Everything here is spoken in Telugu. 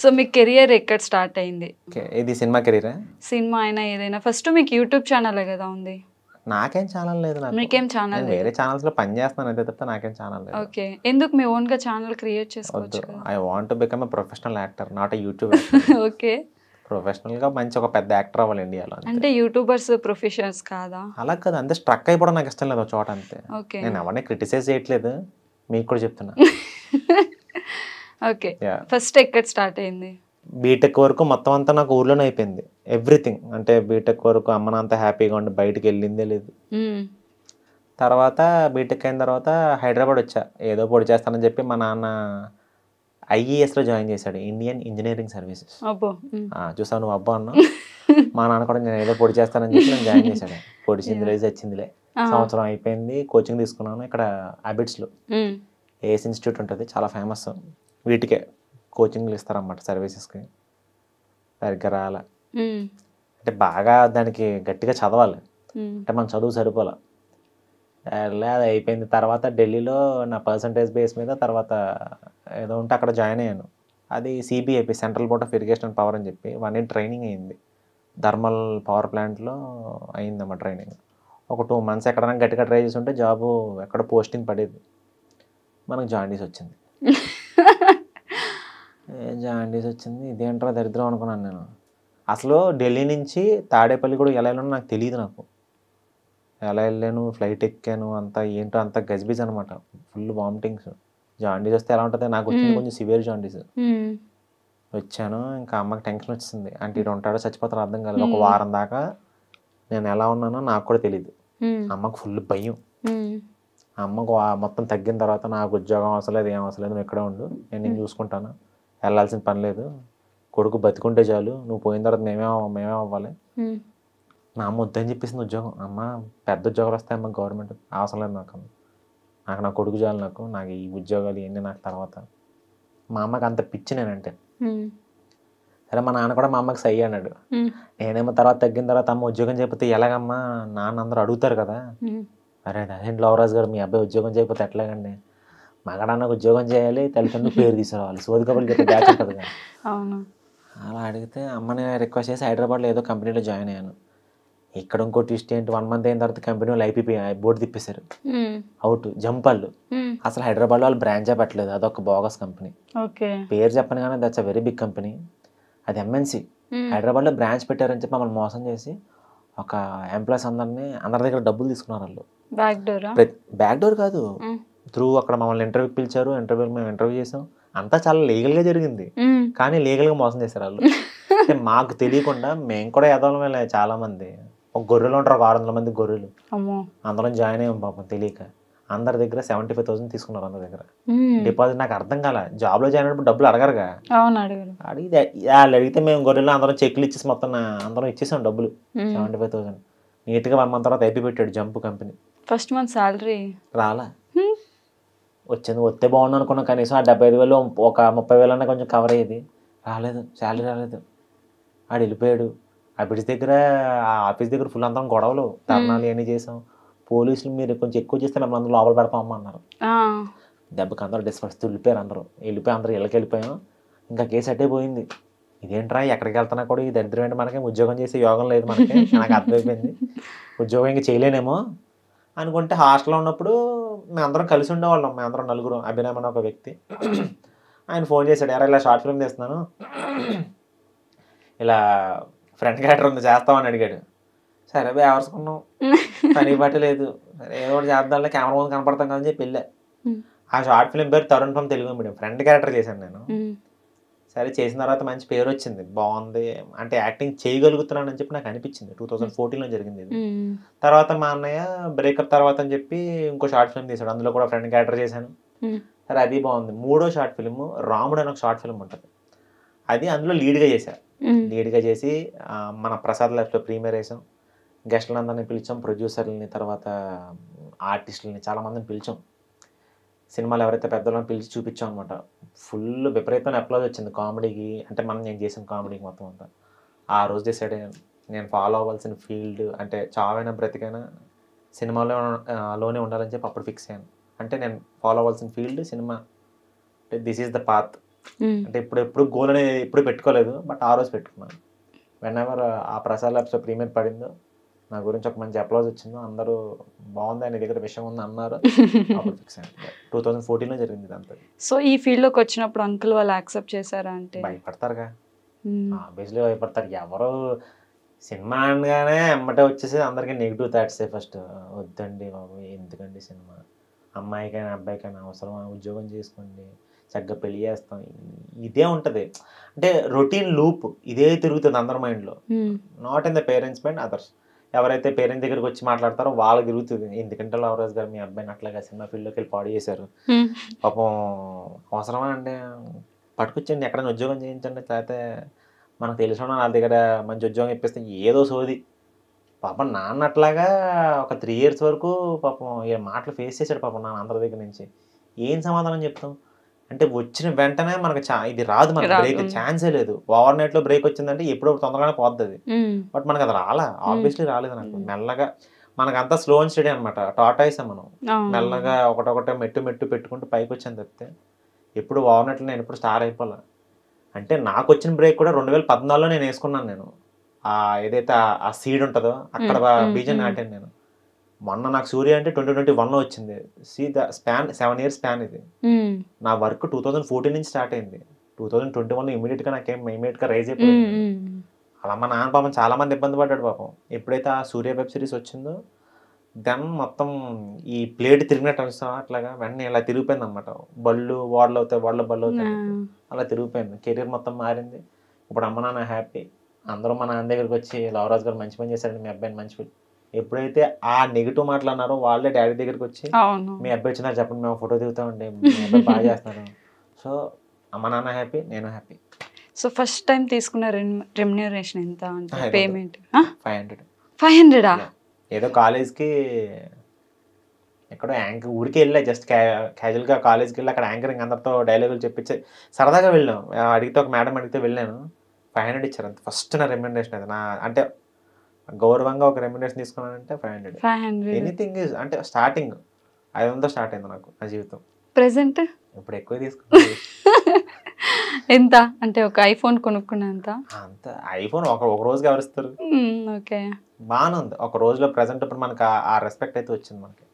సో మీ కెరియర్ ఎక్కడ స్టార్ట్ అయింది? ఇది సినిమా కెరీరా? సినిమా అయినా ఏదైనా ఫస్ట్ మీకు యూట్యూబ్ ఛానలే కదా ఉంది? నాకేం ఛానల్ లేదు. మీకేం ఛానల్ లేదు? వేరే ఛానల్స్లో పని చేస్తున్నాను అంతే తప్ప నాకేం ఛానల్ లేదు. ఓకే, ఎందుకు మీ ఓన్గా ఛానల్ క్రియేట్ చేసుకోవచ్చు కదా? I want to become a professional actor, not a YouTube. Okay, ప్రొఫెషనల్గా మంచి ఒక పెద్ద యాక్టర్ అవ్వాలి ఇండియాలో. అంటే యూట్యూబర్స్ ప్రొఫెషనల్స్ కాదా? అలా కదా, అంతే స్ట్రక్ అయిపోవడం నాకు ఇష్టం లేదు ఒక చోట అంతే. ఓకే, నేను ఎవరిని క్రిటిసైజ్ చేయట్లేదు, మీకు కూడా చెప్తున్నా. ఓకే, ఫస్ట్ ఎక్కడ స్టార్ట్ అయింది? బీటెక్ వరకు మొత్తం అంతా నాకు ఊర్లోనే అయిపోయింది ఎవ్రీథింగ్. అంటే బీటెక్ వరకు అమ్మ అంతా హ్యాపీగా ఉండి బయటికి వెళ్ళిందే లేదు. తర్వాత బీటెక్ అయిన తర్వాత హైదరాబాద్ వచ్చా, ఏదో పొడి చేస్తానని చెప్పి మా నాన్న ఐఈఎస్లో జాయిన్ చేశాడు, ఇండియన్ ఇంజనీరింగ్ సర్వీసెస్. చూసావు నువ్వు అబ్బా అన్నా. మా నాన్న కూడా నేను ఏదో పొడి చేస్తానని చెప్పి నేను జాయిన్ చేశాడు. పొడిచిందిలే చచ్చిందిలే, సంవత్సరం అయిపోయింది, కోచింగ్ తీసుకున్నాను ఇక్కడ అబిట్స్లో. ఏఎస్ ఇన్స్టిట్యూట్ ఉంటుంది, చాలా ఫేమస్. వీటికే కోచింగ్లు ఇస్తారన్నమాట సర్వీసెస్కి. సరిగ్గా రాలే, అంటే బాగా దానికి గట్టిగా చదవాలి, అంటే మన చదువు సరిపోలే. అది అయిపోయింది. తర్వాత ఢిల్లీలో నా పర్సంటేజ్ బేస్ మీద తర్వాత ఏదో ఉంటే అక్కడ జాయిన్ అయ్యాను. అది CBIP, central board of irrigation and power అని చెప్పి 1 year ట్రైనింగ్ అయింది. థర్మల్ పవర్ ప్లాంట్లో అయిందమ్మా ట్రైనింగ్. ఒక 2 months ఎక్కడైనా గట్టిగా ట్రై చేసి ఉంటే జాబు ఎక్కడ పోస్టింగ్ పడేది. మనకు జాండీస్ వచ్చింది. జాండీస్ వచ్చింది, ఇదేంట్రా దరిద్రం అనుకున్నాను నేను. అసలు ఢిల్లీ నుంచి తాడేపల్లి కూడా ఎలా వెళ్ళానో నాకు తెలియదు. నాకు ఎలా వెళ్ళాను, ఫ్లైట్ ఎక్కాను, అంతా ఏంటో అంతా గజిబిజ్ అనమాట, ఫుల్ వామిటింగ్స్. జాండీస్ వస్తే ఎలా ఉంటుంది, నాకు వచ్చింది కొంచెం సివియర్ జాండీస్. వచ్చాను, ఇంకా అమ్మకి టెన్షన్ వచ్చింది, అంటే ఇటు ఉంటాడో చచ్చిపోతారో అర్థం కాలేదు. ఒక వారం దాకా నేను ఎలా ఉన్నానో నాకు కూడా తెలియదు. అమ్మకు ఫుల్ భయం. అమ్మకు మొత్తం తగ్గిన తర్వాత నాకు ఉద్యోగం అవసరం లేదు, ఏం అవసరం లేదు, నువ్వు ఇక్కడే ఉండు, నేను చూసుకుంటాను, వెళ్ళాల్సిన పని లేదు, కొడుకు బతికుంటే చాలు, నువ్వు పోయిన తర్వాత మేమే అవ్వాలి. మా అమ్మ వద్దని చెప్పేసింది ఉద్యోగం. అమ్మ పెద్ద ఉద్యోగాలు వస్తాయి అమ్మ, గవర్నమెంట్ అవసరం లేదు నాకు, నా కొడుకు చాలు, నాకు ఈ ఉద్యోగాలు ఇవన్నీ నాకు తర్వాత. మా అమ్మకి అంత పిచ్చి నేనంటే. సరే మా నాన్న కూడా మా అమ్మకి సై అన్నాడు. నేనేమో తర్వాత తగ్గిన తర్వాత అమ్మ ఉద్యోగం చేయకపోతే ఎలాగమ్మా, నాన్న అందరూ అడుగుతారు కదా. అరే అదేంటి లవరాజు గారు, మీ అబ్బాయి ఉద్యోగం చేయకపోతే ఎట్లాగండి, మగడాన్నకు ఉద్యోగం చేయాలి, తల్లిదండ్రులు పేరు తీసుకురావాలి, సోది కబుర్లు చెప్పి బ్యాచ్ ఉంటుంది కదా. అలా అడిగితే అమ్మని రిక్వెస్ట్ చేసి హైదరాబాద్లో ఏదో కంపెనీలో జాయిన్ అయ్యాను. ఇక్కడ ఇంకో ట్విస్ట్ ఏంటి, 1 month అయిన తర్వాత కంపెనీలో ఐపీపీ బోర్డు తిప్పేశారు, అవుట్ జంపళ్ళు. అసలు హైదరాబాద్లో వాళ్ళు బ్రాంచే పెట్టలేదు, అదొక బోగస్ కంపెనీ. పేరు చెప్పను కానీ that's a very big company, అది ఎంఎన్సీ. హైదరాబాద్లో బ్రాంచ్ పెట్టారని చెప్పి మమ్మల్ని మోసం చేసి ఒక ఎంప్లాయీస్ అందరి దగ్గర డబ్బులు తీసుకున్నారు వాళ్ళు. బ్యాక్ డోర్ కాదు, త్రూ అక్కడ మమ్మల్ని ఇంటర్వ్యూకి పిలిచారు, మేము ఇంటర్వ్యూ చేసాం, అంతా చాలా లీగల్గా జరిగింది, కానీ లీగల్గా మోసం చేశారు వాళ్ళు. అంటే మాకు తెలియకుండా మేము కూడా ఎదవలమే చాలా మంది. ఒక గొర్రెలు ఉంటారు, ఒక 600 మంది గొర్రెలు, అందరం జాయిన్ అయ్యాం పాపం తెలియక. అందరి దగ్గర 75,000 తీసుకున్నారు అందరి దగ్గర డిపాజిట్. నాకు అర్థం కాల, జాబ్లో జాయిన్ అయినప్పుడు డబ్బులు అడగరుగా, అడిగితే వాళ్ళు అడిగితే మేము గొర్రెలు అందరం చెక్లు ఇచ్చేసి మొత్తం అందరం ఇచ్చేసాం డబ్బులు 75,000. నీట్గా 1 month తర్వాత ఐపీ పెట్టాడు jump company. First month salary రాలా, వచ్చింది వస్తే బాగుండు అనుకున్నాం, కనీసం ఆ 75,000 ఒక 30,000 అన్నా కొంచెం కవర్ అయ్యేది. రాలేదు, శాలరీ రాలేదు. ఆడు వెళ్ళిపోయాడు. అబిడ్స్ దగ్గర, ఆ ఆఫీస్ దగ్గర ఫుల్ అందరం గొడవలు, ధర్నాలు ఇవన్నీ చేసాం. పోలీసులు మీరు కొంచెం ఎక్కువ చేస్తే మిమ్మల్ని అందరూ లోపల పెడతామమ్మా అన్నారు. దెబ్బకి అందరూ డిస్పర్స్ వెళ్ళిపోయారు, అందరూ ఇళ్ళకి వెళ్ళిపోయాం. ఇంకా కేసు అట్టే పోయింది. ఇదేంట్రా ఎక్కడికి వెళ్తున్నా కూడా ఈ దరిద్రం ఏంటి, మనకి ఉద్యోగం చేసే యోగం లేదు మనకి. నాకు అర్థమైపోయింది ఉద్యోగం ఇంకా చేయలేనేమో అనుకుంటే, హాస్టల్లో ఉన్నప్పుడు మేమందరం కలిసి ఉండేవాళ్ళం. మేమందరం నలుగురు, అభినయ్ అని ఒక వ్యక్తి. ఆయన ఫోన్ చేశాడు, ఇలా షార్ట్ ఫిల్మ్ తీస్తున్నాను, ఇలా ఫ్రంట్ క్యారెక్టర్ ఉంది చేస్తామని అడిగాడు. సరే బేవర్సుకున్నాం, పని బట్టి లేదు, సరే ఏదో ఒకటి చేద్దాంలే, కెమెరా ముందు కనపడతాం కదని చెప్పి వెళ్ళా. ఆ షార్ట్ ఫిల్మ్ పేరు Tarun from Telugu medium, front character చేశాను నేను. సరే చేసిన తర్వాత మంచి పేరు వచ్చింది, బాగుంది, అంటే యాక్టింగ్ చేయగలుగుతున్నానని చెప్పి నాకు అనిపించింది. 2014లో జరిగింది ఇది. తర్వాత మా అన్నయ్య బ్రేకప్ తర్వాత అని చెప్పి ఇంకో షార్ట్ ఫిల్మ్ తీశాడు, అందులో కూడా ఫ్రంట్ క్యారెక్టర్ చేశాను. సరే అది బాగుంది. 3వ షార్ట్ ఫిల్మ్ రాముడు అని ఒక షార్ట్ ఫిల్మ్ ఉంటుంది, అది అందులో లీడ్గా చేశాను. లీడ్గా చేసి మన ప్రసాద్ లైఫ్లో ప్రీమియర్ వేసాం. గెస్ట్లందరినీ పిలిచాం, ప్రొడ్యూసర్లని, తర్వాత ఆర్టిస్టులని చాలామందిని పిలిచాం. సినిమాలు ఎవరైతే పెద్దలను పిలిచి చూపించాం అనమాట. ఫుల్ విపరీతమైన అప్లాజ్ వచ్చింది కామెడీకి, అంటే నేను చేసిన కామెడీకి మొత్తం అంతా. ఆ రోజు డిసైడ్ అయ్యాను, నేను ఫాలో అవ్వాల్సిన ఫీల్డ్ అంటే చావైనా బ్రతికైనా సినిమాలోనే ఉండాలని చెప్పి అప్పుడు ఫిక్స్ అయ్యాను. అంటే నేను ఫాలో అవ్వాల్సిన ఫీల్డ్ సినిమా, అంటే దిస్ ఈజ్ ద పాత్ అంటే ఎప్పుడు గోల్ అనేది ఎప్పుడు పెట్టుకోలేదు, బట్ ఆ రోజు పెట్టుకున్నాను. వెన్ ఎవర్ ఆ ప్రసాద్ ల్యాబ్స్లో ప్రీమియర్ పడిందో, నా గురించి ఒక మంచి అప్లాజ్ వచ్చిందో, అందరూ బాగుంది నీ దగ్గర విషయం ఉంది అన్నారు. అప్పుడు ఫిక్స్ అయింది. 2014లో జరిగింది ఇదంతా. సో ఈ ఫీల్డ్లోకి వచ్చినప్పుడు అంకుల్ వాళ్ళు యాక్సెప్ట్ చేశారా? అంటే భయపడతారుగా, ఆబ్వియస్లీ భయపడతారు. ఎవరు సినిమా అనగానే ఎమ్మటే వచ్చేసి అందరికీ నెగిటివ్ థాట్సే ఫస్ట్. వద్దండి బాబు, ఎందుకండి సినిమా, అమ్మాయికైనా అబ్బాయికైనా అవసరమా, ఉద్యోగం చేసుకోండి, చక్కగా పెళ్లి చేస్తాం, ఇదే ఉంటుంది. అంటే రొటీన్ లూప్ ఇదే తిరుగుతుంది అందరి మైండ్లో. Not in the parents mind, others. ఎవరైతే పేరెంట్స్ దగ్గరికి వచ్చి మాట్లాడతారో వాళ్ళకి తిరుగుతుంది. ఎందుకంటే లవరాజ్ గారు మీ అబ్బాయిని అట్లాగా సినిమా ఫీల్డ్లోకి వెళ్ళి పాడు చేశారు, పాపం అవసరమా అండి, పట్టుకొచ్చండి ఎక్కడైనా ఉద్యోగం చేయించండి, లేకపోతే మనకు తెలిసిన వాళ్ళ దగ్గర మంచి ఉద్యోగం ఇప్పిస్తే, ఏదో సోది. పాపం నాన్న అట్లాగా ఒక 3 years వరకు పాపం ఈ మాటలు ఫేస్ చేశాడు పాపం నాన్న అందరి దగ్గర నుంచి. ఏం సమాధానం చెప్తాం? అంటే వచ్చిన వెంటనే మనకు ఇది రాదు, మనకు బ్రేక్ ఛాన్సే లేదు. ఓవర్ నైట్లో బ్రేక్ వచ్చిందంటే ఎప్పుడో తొందరగానే పోద్ది అది. బట్ మనకు అది ఆబ్వియస్లీ రాలేదు నాకు. మెల్లగా మనకంతా స్లో అండ్ స్టడీ అనమాట, టాటాయిస్ మనం. మెల్లగా ఒకటొకటే మెట్టు పెట్టుకుంటూ పైకి వచ్చాను తప్పితే ఎప్పుడు ఓవర్ నైట్లో నేను ఎప్పుడు స్టార్ అయిపోలే. అంటే నాకు వచ్చిన బ్రేక్ కూడా 2014లో నేను వేసుకున్నాను. నేను ఏదైతే ఆ సీడ్ ఉంటుందో అక్కడ బీజం నాటాను నేను. మొన్న నాకు సూర్య అంటే 2021లో వచ్చింది. See the span, 7 years span ఇది. నా వర్క్ 2014 నుంచి స్టార్ట్ అయింది. 2021లో ఇమీడియట్గా రైజ్ అయిపోయింది. అలా మా నాన్న పాపం చాలా మంది ఇబ్బంది పడ్డాడు పాపం. ఎప్పుడైతే ఆ సూర్య వెబ్ సిరీస్ వచ్చిందో దెన్ మొత్తం ఈ ప్లేట్ తిరిగినట్టు అనిస్తాం, అట్లాగా వెంటనే ఇలా తిరిగిపోయింది అనమాట. బళ్ళు బళ్ళు అవుతాయి, అలా తిరిగిపోయింది. కెరీర్ మొత్తం మారింది. ఇప్పుడు అమ్మ నాన్న హ్యాపీ. అందరూ మా నాన్న దగ్గరికి వచ్చి లవరాజ్ గారు మంచి పని చేశారండి, మీ అబ్బాయిని మంచి పని. ఎప్పుడైతే ఆ నెగిటివ్ మాటలు అన్నారో వాళ్ళే డాడీ దగ్గరికి వచ్చి మీ అబ్బాయి వచ్చినారు చెప్పండి, మేము ఫోటో దిగుతామండి, మీ అబ్బాయి బాగా చేస్తున్నారు. సో అమ్మ నాన్న హ్యాపీ, నేను హ్యాపీ. సో ఫస్ట్ టైం తీసుకున్న రెమ్యునరేషన్ ఎంత అంటే పేమెంట్? 500. ఏదో కాలేజ్కి ఎక్కడో యాంకర్ ఊరికే వెళ్ళా, జస్ట్ క్యాజువల్గా కాలేజ్కి వెళ్ళి అక్కడ యాంకరింగ్ అందరితో డైలాగులు చెప్పించి సరదాగా వెళ్ళాం. అడిగితే ఒక మేడం అడిగితే వెళ్ళాను, 500 ఇచ్చారు అంత. ఫస్ట్ నా రెమ్యునరేషన్ అది. నా అంటే గౌరవంగా ఒక రెమ్యునరేషన్ తీసుకున్నానంటే 500. ఎనీథింగ్ ఈజ్ అంటే స్టార్టింగ్ 500 స్టార్ట్ అయింది నాకు నా జీవితం. ప్రెసెంట్ ఇప్పుడు ఎక్కువ తీసుకున్నాను. ఎంత అంటే ఒక ఐఫోన్ కొనుక్కున్నంత? అంత ఐఫోన్ ఒక రోజుకి ఎవరిస్తారు? ఓకే, బాగానే ఉంది. ఒక రోజులో ప్రెసెంట్ ఇప్పుడు మనకు ఆ రెస్పెక్ట్ అయితే వచ్చింది మనకి.